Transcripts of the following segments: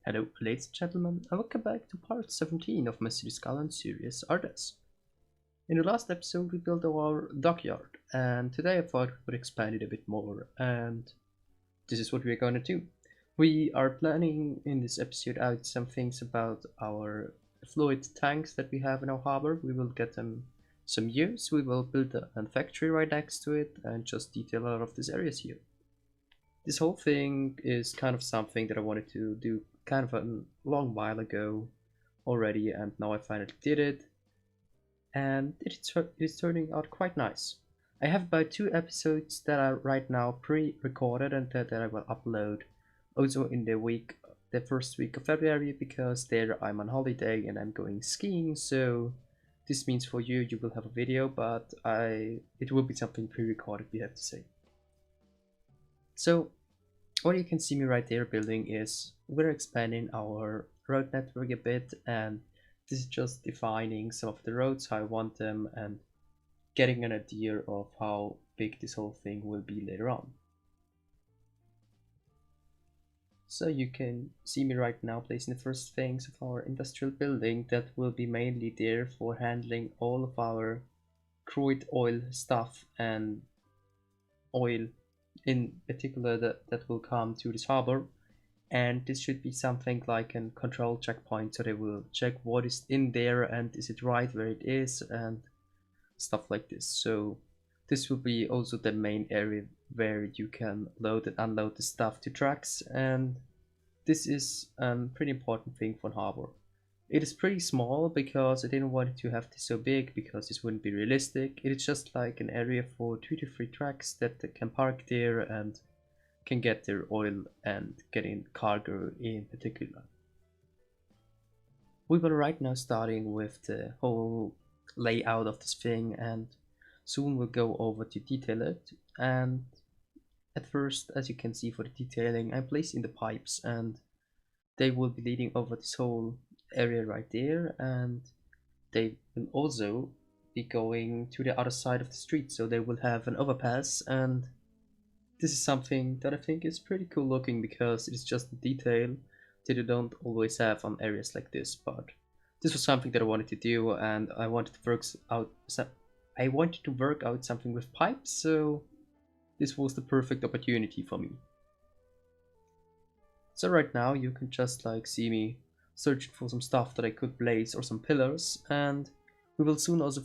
Hello, ladies and gentlemen, and welcome back to part 17 of my Skylines series, Ardes. In the last episode, we built our dockyard, and today I thought we would expand it a bit more, and this is what we're gonna do. We are planning in this episode out some things about our fluid tanks that we have in our harbor. We will get them some use, we will build a factory right next to it, and just detail a lot of these areas here. This whole thing is kind of something that I wanted to do kind of a long while ago already, and now I finally did it, and it is turning out quite nice. I have about 2 episodes that are right now pre-recorded and that I will upload also in the first week of February, because there I'm on holiday and I'm going skiing, so this means for you you will have a video, but it will be something pre-recorded, we have to say. So what you can see me right there building is we're expanding our road network a bit, and this is just defining some of the roads, how I want them, and getting an idea of how big this whole thing will be later on. So you can see me right now placing the first things of our industrial building that will be mainly there for handling all of our crude oil stuff and oil in particular that will come to this harbor. And this should be something like a control checkpoint, so they will check what is in there and is it right where it is and stuff like this. So this will be also the main area where you can load and unload the stuff to trucks, and this is a pretty important thing for harbor. It is pretty small because I didn't want it to have this so big, because this wouldn't be realistic. It is just like an area for 2 to 3 trucks that can park there and can get their oil and get in cargo in particular. We will right now starting with the whole layout of this thing, and soon we'll go over to detail it. And at first, as you can see, for the detailing, I'm placing the pipes, and they will be leading over this whole area right there, and they will also be going to the other side of the street, so they will have an overpass. And this is something that I think is pretty cool looking, because it is just a detail that you don't always have on areas like this. But this was something that I wanted to do, and I wanted to work out something with pipes, so this was the perfect opportunity for me. So right now you can just like see me searching for some stuff that I could place, or some pillars, and we will soon also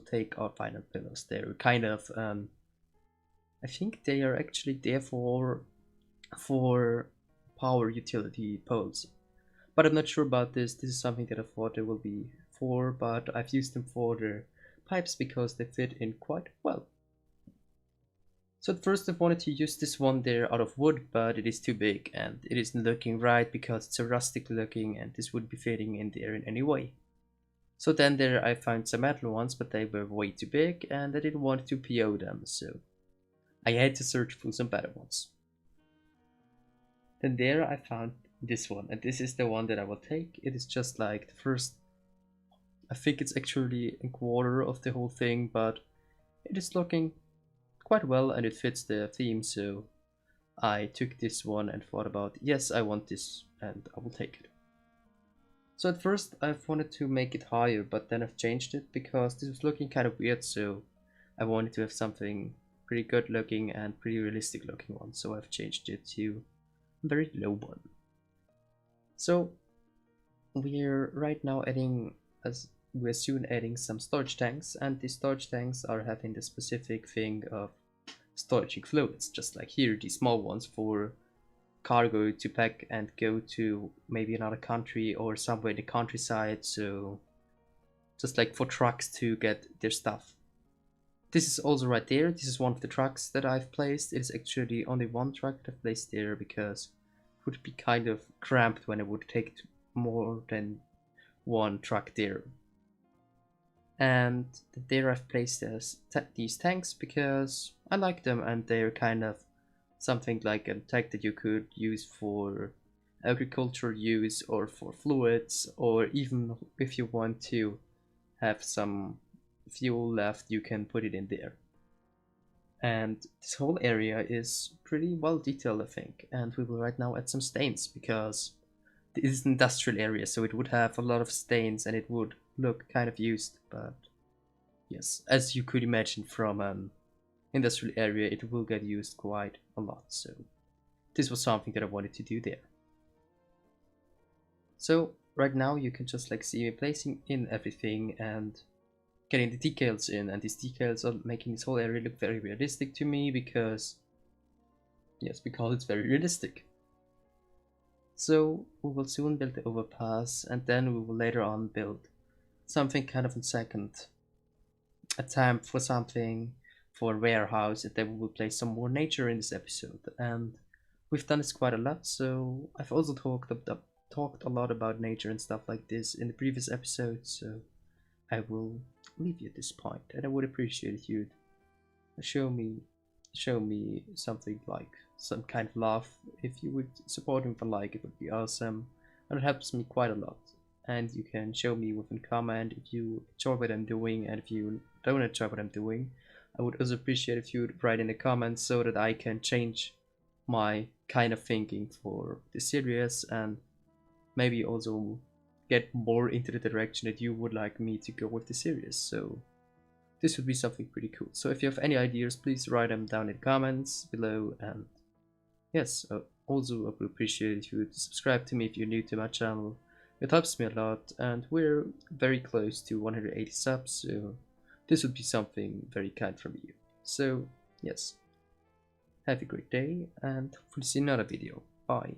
take our final pillars. They're kind of I think they are actually there for power utility poles, but I'm not sure about this. This is something that I thought they will be for, but I've used them for the pipes because they fit in quite well. So at first I wanted to use this one there out of wood, but it is too big and it isn't looking right because it's so rustic looking, and this wouldn't be fitting in there in any way. So then there I found some metal ones, but they were way too big and I didn't want to PO them, so I had to search for some better ones. Then there I found this one, and this is the one that I will take. It is just like the first, I think it's actually a quarter of the whole thing, but it is looking quite well and it fits the theme, so I took this one and thought about, yes, I want this and I will take it. So at first I've wanted to make it higher, but then I've changed it because this was looking kind of weird, so I wanted to have something pretty good looking and pretty realistic looking one, so I've changed it to a very low one. So we're right now we're soon adding some storage tanks, and these storage tanks are having the specific thing of storage fluids, just like here, these small ones for cargo to pack and go to maybe another country or somewhere in the countryside, so just like for trucks to get their stuff. This is also right there. This is one of the trucks that I've placed. It is actually only one truck that I've placed there because it would be kind of cramped when I would take more than one truck there. And there I've placed these tanks because I like them, and they're kind of something like a tank that you could use for agricultural use or for fluids, or even if you want to have some fuel left, you can put it in there. And this whole area is pretty well detailed, I think. And we will right now add some stains because it is an industrial area, so it would have a lot of stains and it would look kind of used. But yes, as you could imagine from an industrial area, it will get used quite a lot. So this was something that I wanted to do there. So right now you can just like see me placing in everything and getting the details in, and these details are making this whole area look very realistic to me because, yes, because it's very realistic. So we will soon build the overpass, and then we will later on build something kind of in second, a time for something for a warehouse, and then we will place some more nature in this episode. And we've done this quite a lot, so I've also talked a lot about nature and stuff like this in the previous episodes, so I will leave you at this point, and I would appreciate if you'd show me something like some kind of love. If you would support me for like, it would be awesome, and it helps me quite a lot. And you can show me with a comment if you enjoy what I'm doing, and if you don't enjoy what I'm doing, I would also appreciate if you would write in the comments so that I can change my kind of thinking for the series, and maybe also get more into the direction that you would like me to go with the series. So this would be something pretty cool. So if you have any ideas, please write them down in the comments below. And yes, also I would appreciate if you would subscribe to me if you're new to my channel. It helps me a lot, and we're very close to 180 subs, so this would be something very kind from you. So yes, have a great day, and hopefully see another video. Bye.